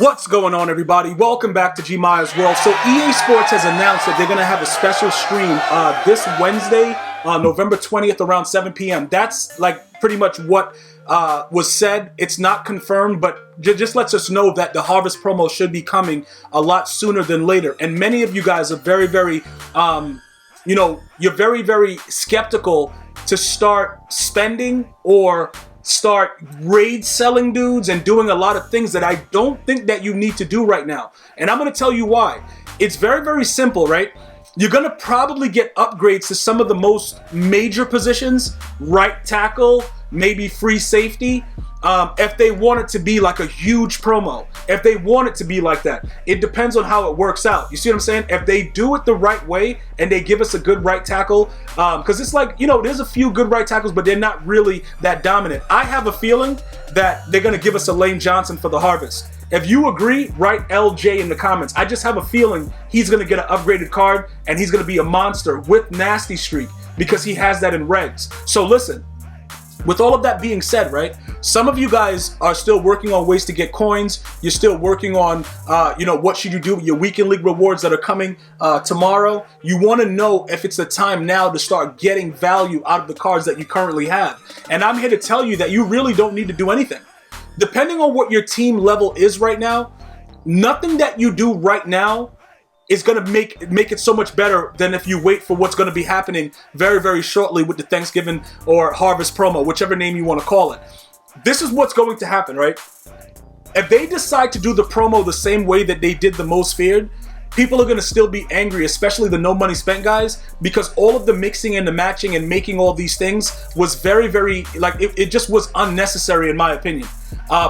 What's going on, everybody? Welcome back to GmiasWorld. So EA Sports has announced that they're going to have a special stream this Wednesday, November 20th around 7 p.m. That's like pretty much what was said. It's not confirmed, but just lets us know that the Harvest promo should be coming a lot sooner than later. And many of you guys are very, you're very, very skeptical to start spending or start raid selling dudes and doing a lot of things that I don't think that you need to do right now. And I'm going to tell you why. It's very, very simple, right? You're going to probably get upgrades to some of the most major positions, right tackle, maybe free safety, if they want it to be like a huge promo, if they want it to be like that. It depends on how it works out. You see what I'm saying? If they do it the right way and they give us a good right tackle, because it's like, there's a few good right tackles, but they're not really that dominant. I have a feeling that they're going to give us a Lane Johnson for the Harvest. If you agree, write LJ in the comments. I just have a feeling he's going to get an upgraded card and he's going to be a monster with Nasty Streak because he has that in regs. So listen, with all of that being said, right, some of you guys are still working on ways to get coins. You're still working on, what should you do with your weekend league rewards that are coming tomorrow. You want to know if it's the time now to start getting value out of the cards that you currently have. And I'm here to tell you that you really don't need to do anything. Depending on what your team level is right now, nothing that you do right now is going to make it so much better than if you wait for what's going to be happening very, very shortly with the Thanksgiving or Harvest promo, whichever name you want to call it. This is what's going to happen, right? If they decide to do the promo the same way that they did the Most Feared, people are going to still be angry, especially the no money spent guys, because all of the mixing and the matching and making all these things was very, very, it just was unnecessary in my opinion.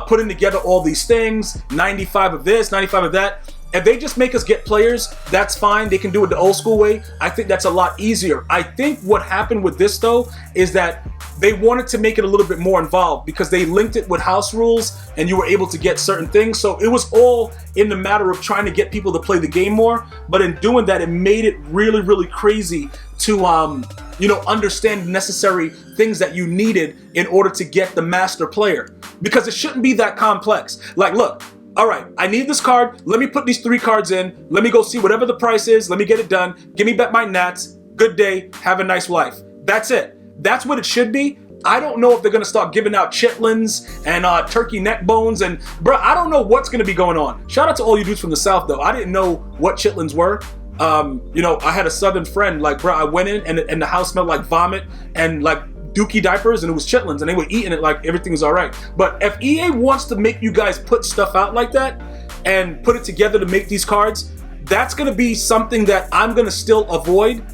Putting together all these things, 95 of this, 95 of that. If they just make us get players, that's fine. They can do it the old school way. I think that's a lot easier. I think what happened with this, though, is that they wanted to make it a little bit more involved because they linked it with house rules and you were able to get certain things. So it was all in the matter of trying to get people to play the game more. But in doing that, it made it really, really crazy to, understand the necessary things that you needed in order to get the master player. Because it shouldn't be that complex. Like, look. All right, I need this card. Let me put these 3 cards in. Let me go see whatever the price is. Let me get it done. Give me back my nats. Good day. Have a nice life. That's it. That's what it should be. I don't know if they're going to start giving out chitlins and turkey neck bones. And, bro, I don't know what's going to be going on. Shout out to all you dudes from the South, though. I didn't know what chitlins were. I had a Southern friend. Like, bro, I went in and the house smelled like vomit and, like, dookie diapers, and it was chitlins, and they were eating it like everything was all right. But if EA wants to make you guys put stuff out like that and put it together to make these cards, that's going to be something that I'm going to still avoid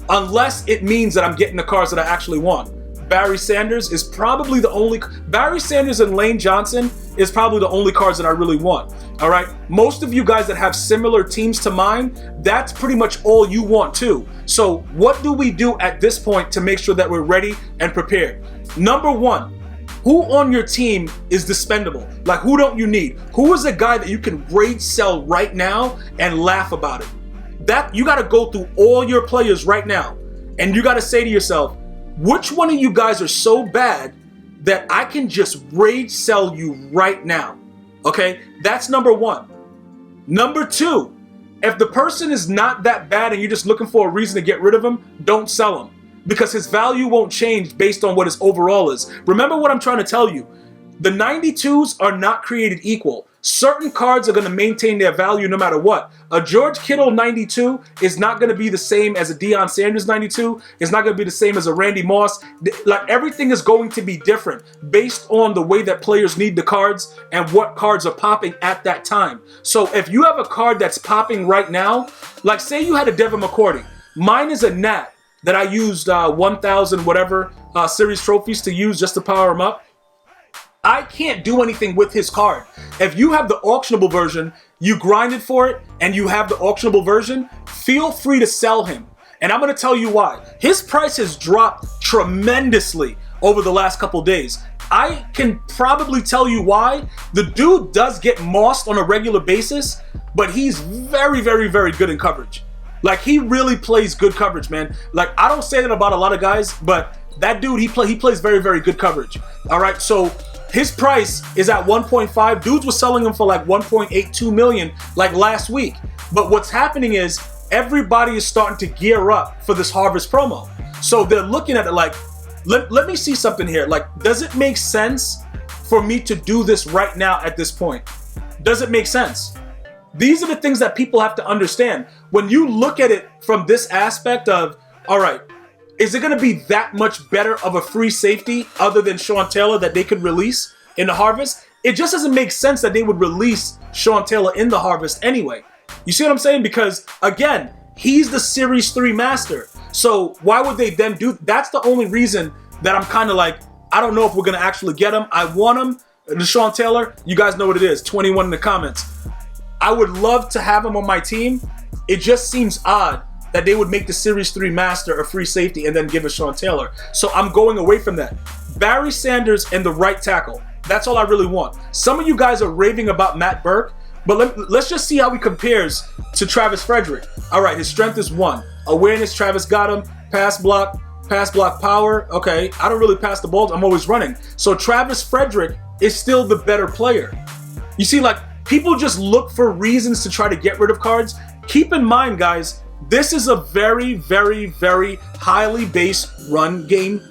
unless it means that I'm getting the cards that I actually want. Barry Sanders is probably the only... Barry Sanders and Lane Johnson is probably the only cards that I really want. All right? Most of you guys that have similar teams to mine, that's pretty much all you want too. So what do we do at this point to make sure that we're ready and prepared? Number one, who on your team is dispendable? Like, who don't you need? Who is a guy that you can raid sell right now and laugh about it? That you got to go through all your players right now, and you got to say to yourself, which one of you guys are so bad that I can just raid sell you right now? Okay, that's number one. Number two, if the person is not that bad and you're just looking for a reason to get rid of him, don't sell him, because his value won't change based on what his overall is. Remember what I'm trying to tell you. The 92s are not created equal. Certain cards are going to maintain their value no matter what. A George Kittle 92 is not going to be the same as a Deion Sanders 92. It's not going to be the same as a Randy Moss. Like, everything is going to be different based on the way that players need the cards and what cards are popping at that time. So if you have a card that's popping right now, like say you had a Devin McCourty. Mine is a Nat that I used 1,000 whatever series trophies to use just to power him up. I can't do anything with his card. If you have the auctionable version, you grinded for it, and you have the auctionable version, feel free to sell him. And I'm going to tell you why. His price has dropped tremendously over the last couple days. I can probably tell you why. The dude does get mossed on a regular basis, but he's very, very, very good in coverage. Like, he really plays good coverage, man. Like, I don't say that about a lot of guys, but that dude, he plays very, very good coverage. All right, so His price is at 1.5. Dudes were selling him for like 1.82 million like last week. But what's happening is everybody is starting to gear up for this Harvest promo. So they're looking at it like, let me see something here. Like, does it make sense for me to do this right now at this point? Does it make sense? These are the things that people have to understand. When you look at it from this aspect of, all right, is it going to be that much better of a free safety other than Sean Taylor that they could release in the Harvest? It just doesn't make sense that they would release Sean Taylor in the Harvest anyway. You see what I'm saying? Because, again, he's the Series 3 master. So why would they then do? That's the only reason that I'm kind of like, I don't know if we're going to actually get him. I want him. Sean Taylor, you guys know what it is. 21 in the comments. I would love to have him on my team. It just seems odd that they would make the Series 3 master a free safety and then give it Sean Taylor. So I'm going away from that. Barry Sanders and the right tackle. That's all I really want. Some of you guys are raving about Matt Burke, but let's just see how he compares to Travis Frederick. All right, his strength is 1. Awareness, Travis got him. Pass block power. Okay, I don't really pass the ball. I'm always running. So Travis Frederick is still the better player. You see, like, people just look for reasons to try to get rid of cards. Keep in mind, guys, this is a very, very, very highly based run game.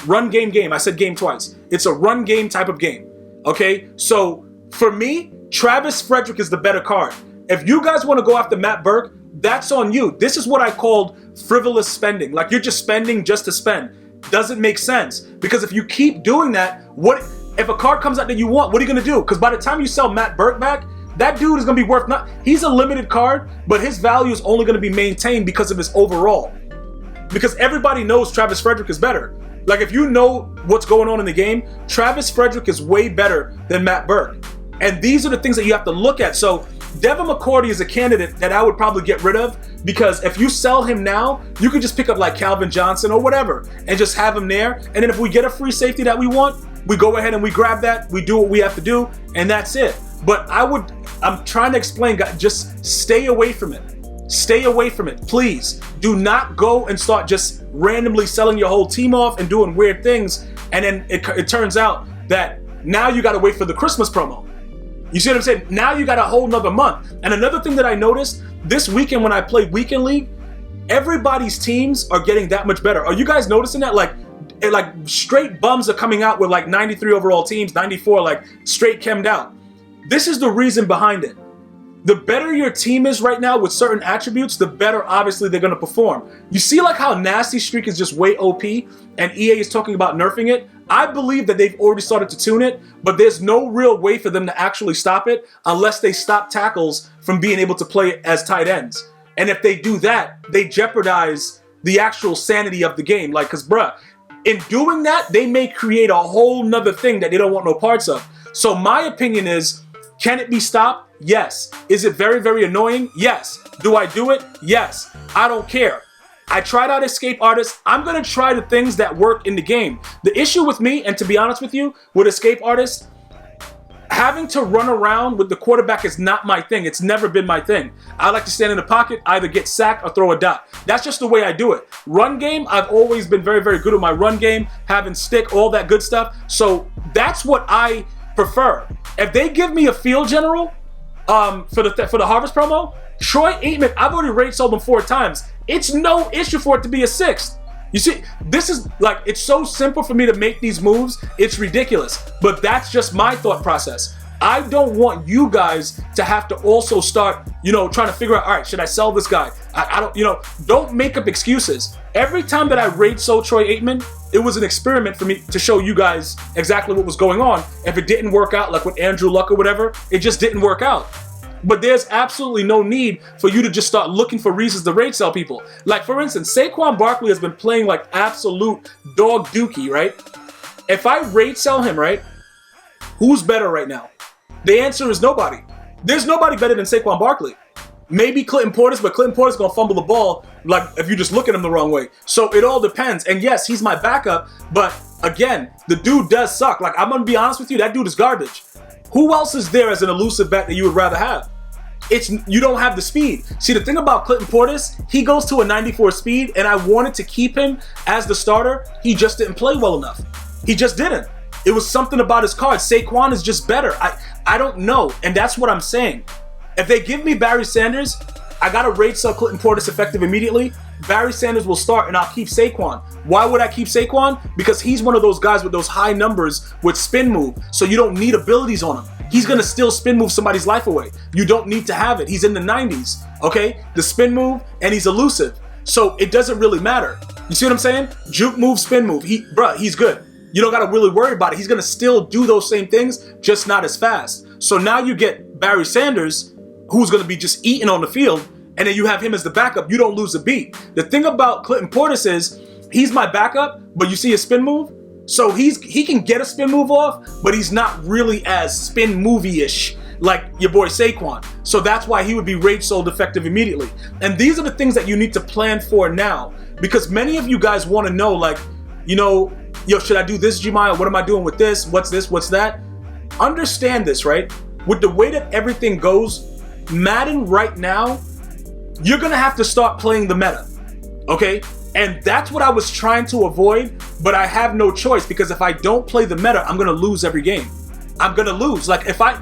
Run game. I said game twice. It's a run game type of game. Okay? So, for me, Travis Frederick is the better card. If you guys want to go after Matt Burke, that's on you. This is what I called frivolous spending. Like, you're just spending just to spend. Doesn't make sense. Because if you keep doing that, if a card comes out that you want, what are you going to do? Because by the time you sell Matt Burke back, that dude is going to be worth he's a limited card, but his value is only going to be maintained because of his overall. Because everybody knows Travis Frederick is better. Like, if you know what's going on in the game, Travis Frederick is way better than Matt Burke. And these are the things that you have to look at. So Devin McCourty is a candidate that I would probably get rid of, because if you sell him now, you could just pick up like Calvin Johnson or whatever and just have him there. And then if we get a free safety that we want, we go ahead and we grab that, we do what we have to do, and that's it. But I'm trying to explain, guys, just stay away from it. Stay away from it, please. Do not go and start just randomly selling your whole team off and doing weird things, and then it turns out that now you got to wait for the Christmas promo. You see what I'm saying? Now you got a whole nother month. And another thing that I noticed this weekend when I played Weekend League, everybody's teams are getting that much better. Are you guys noticing that? Like straight bums are coming out with like 93 overall teams, 94 like straight chemmed out. This is the reason behind it. The better your team is right now with certain attributes, the better obviously they're going to perform. You see like how Nasty Streak is just way OP and EA is talking about nerfing it? I believe that they've already started to tune it, but there's no real way for them to actually stop it unless they stop tackles from being able to play as tight ends. And if they do that, they jeopardize the actual sanity of the game. Like, cause bruh, in doing that, they may create a whole nother thing that they don't want no parts of. So my opinion is, can it be stopped? Yes. Is it very, very annoying? Yes. Do I do it? Yes. I don't care. I tried out Escape Artist. I'm going to try the things that work in the game. The issue with me, and to be honest with you, with Escape Artist, having to run around with the quarterback is not my thing. It's never been my thing. I like to stand in the pocket, either get sacked or throw a dot. That's just the way I do it. Run game, I've always been very, very good at my run game, having stick, all that good stuff. So that's what I prefer. If they give me a field general for the Harvest promo, Troy Aikman, I've already rate sold him 4 times. It's no issue for it to be a 6th. You see, this is like, it's so simple for me to make these moves, it's ridiculous. But that's just my thought process. I don't want you guys to have to also start, trying to figure out, all right, should I sell this guy? I don't, don't make up excuses. Every time that I rate sold Troy Aikman, it was an experiment for me to show you guys exactly what was going on. If it didn't work out, like with Andrew Luck or whatever, it just didn't work out. But there's absolutely no need for you to just start looking for reasons to rate sell people. Like, for instance, Saquon Barkley has been playing like absolute dog dookie, right? If I rate sell him, right, who's better right now? The answer is nobody. There's nobody better than Saquon Barkley. Maybe Clinton Portis, but Clinton Portis is going to fumble the ball like if you just look at him the wrong way. So it all depends. And yes, he's my backup, but again, the dude does suck. Like, I'm going to be honest with you, that dude is garbage. Who else is there as an elusive back that you would rather have? You don't have the speed. See, the thing about Clinton Portis, he goes to a 94 speed, and I wanted to keep him as the starter. He just didn't play well enough. He just didn't. It was something about his card. Saquon is just better. I don't know, and that's what I'm saying. If they give me Barry Sanders, I gotta rate sell Clinton Portis effective immediately. Barry Sanders will start, and I'll keep Saquon. Why would I keep Saquon? Because he's one of those guys with those high numbers with spin move, so you don't need abilities on him. He's gonna still spin move somebody's life away. You don't need to have it. He's in the 90s, okay? The spin move, and he's elusive, so it doesn't really matter. You see what I'm saying? Juke move, spin move. He's good. You don't gotta really worry about it. He's gonna still do those same things, just not as fast. So now you get Barry Sanders, who's gonna be just eating on the field, and then you have him as the backup. You don't lose a beat. The thing about Clinton Portis is, he's my backup, but you see his spin move? So he can get a spin move off, but he's not really as spin movie-ish like your boy Saquon. So that's why he would be rage sold effective immediately. And these are the things that you need to plan for now, because many of you guys want to know, like, you know, yo, should I do this, Gmia? What am I doing with this? What's this? What's that? Understand this, right? With the way that everything goes, Madden right now, you're gonna have to start playing the meta, okay? And that's what I was trying to avoid, but I have no choice, because if I don't play the meta, I'm gonna lose every game. I'm gonna lose. Like if I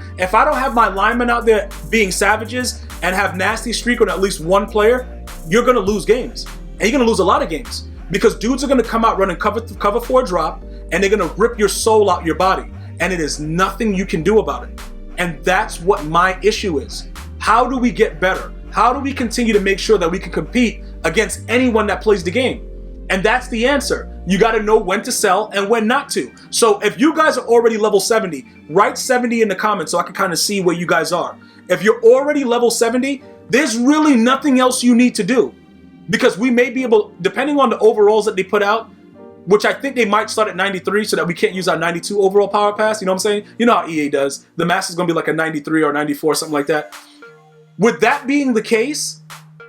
don't have my linemen out there being savages and have nasty streak on at least one player, you're gonna lose games, and you're gonna lose a lot of games, because dudes are gonna come out running cover 4 drop, and they're gonna rip your soul out your body, and it is nothing you can do about it. And that's what my issue is. How do we get better? How do we continue to make sure that we can compete against anyone that plays the game? And that's the answer. You got to know when to sell and when not to. So if you guys are already level 70, write 70 in the comments so I can kind of see where you guys are. If you're already level 70, there's really nothing else you need to do, because we may be able, depending on the overalls that they put out, which I think they might start at 93 so that we can't use our 92 overall power pass. You know what I'm saying? You know how EA does. The mask is going to be like a 93 or 94, something like that. With that being the case,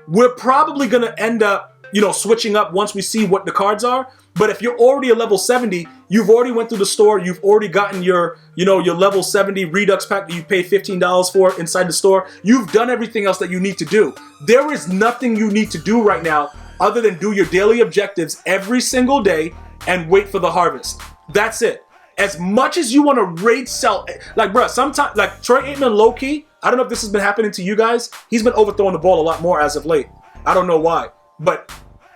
we're probably going to end up, you know, switching up once we see what the cards are. But if you're already a level 70, you've already went through the store, you've already gotten your, you know, your level 70 Redux pack that you pay $15 for inside the store. You've done everything else that you need to do. There is nothing you need to do right now other than do your daily objectives every single day and wait for the harvest. That's it. As much as you want to raid sell, like, bruh, sometimes, like, Troy Aikman low-key, I don't know if this has been happening to you guys, he's been overthrowing the ball a lot more as of late. I don't know why, but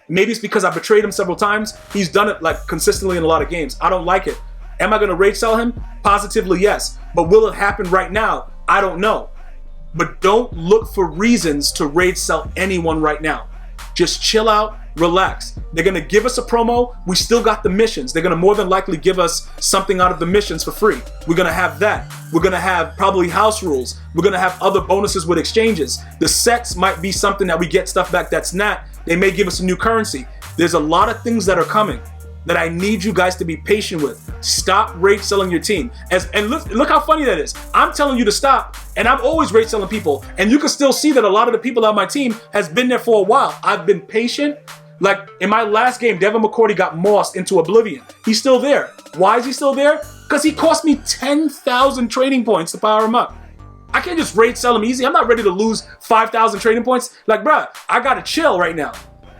maybe it's because I betrayed him several times. He's done it, like, consistently in a lot of games. I don't like it. Am I going to raid sell him? Positively, yes. But will it happen right now? I don't know. But don't look for reasons to raid sell anyone right now. Just chill out. Relax. They're going to give us a promo. We still got the missions. They're going to more than likely give us something out of the missions for free. We're going to have that. We're going to have probably house rules. We're going to have other bonuses with exchanges. The sets might be something that we get stuff back that's not. They may give us a new currency. There's a lot of things that are coming that I need you guys to be patient with. Stop rate selling your team. And look how funny that is. I'm telling you to stop, and I'm always rate selling people. And you can still see that a lot of the people on my team has been there for a while. I've been patient. Like in my last game, Devin McCourty got mossed into oblivion. He's still there. Why is he still there? Because he cost me 10,000 trading points to power him up. I can't just raid sell him easy. I'm not ready to lose 5,000 trading points. Like, bruh, I gotta chill right now.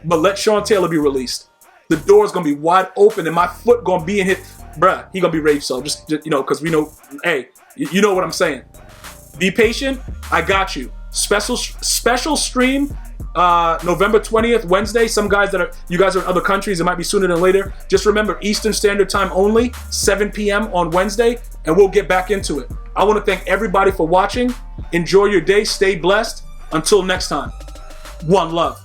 But let Sean Taylor be released. The door's gonna be wide open and my foot gonna be in it. Bruh, he gonna be rage sold. Just you know, because we know, hey, you know what I'm saying. Be patient. I got you. Special stream. November 20th, Wednesday. You guys are in other countries, it might be sooner than later. Just remember, Eastern Standard Time only, 7 p.m. on Wednesday, and we'll get back into it. I want to thank everybody for watching. Enjoy your day, stay blessed. Until next time, one love.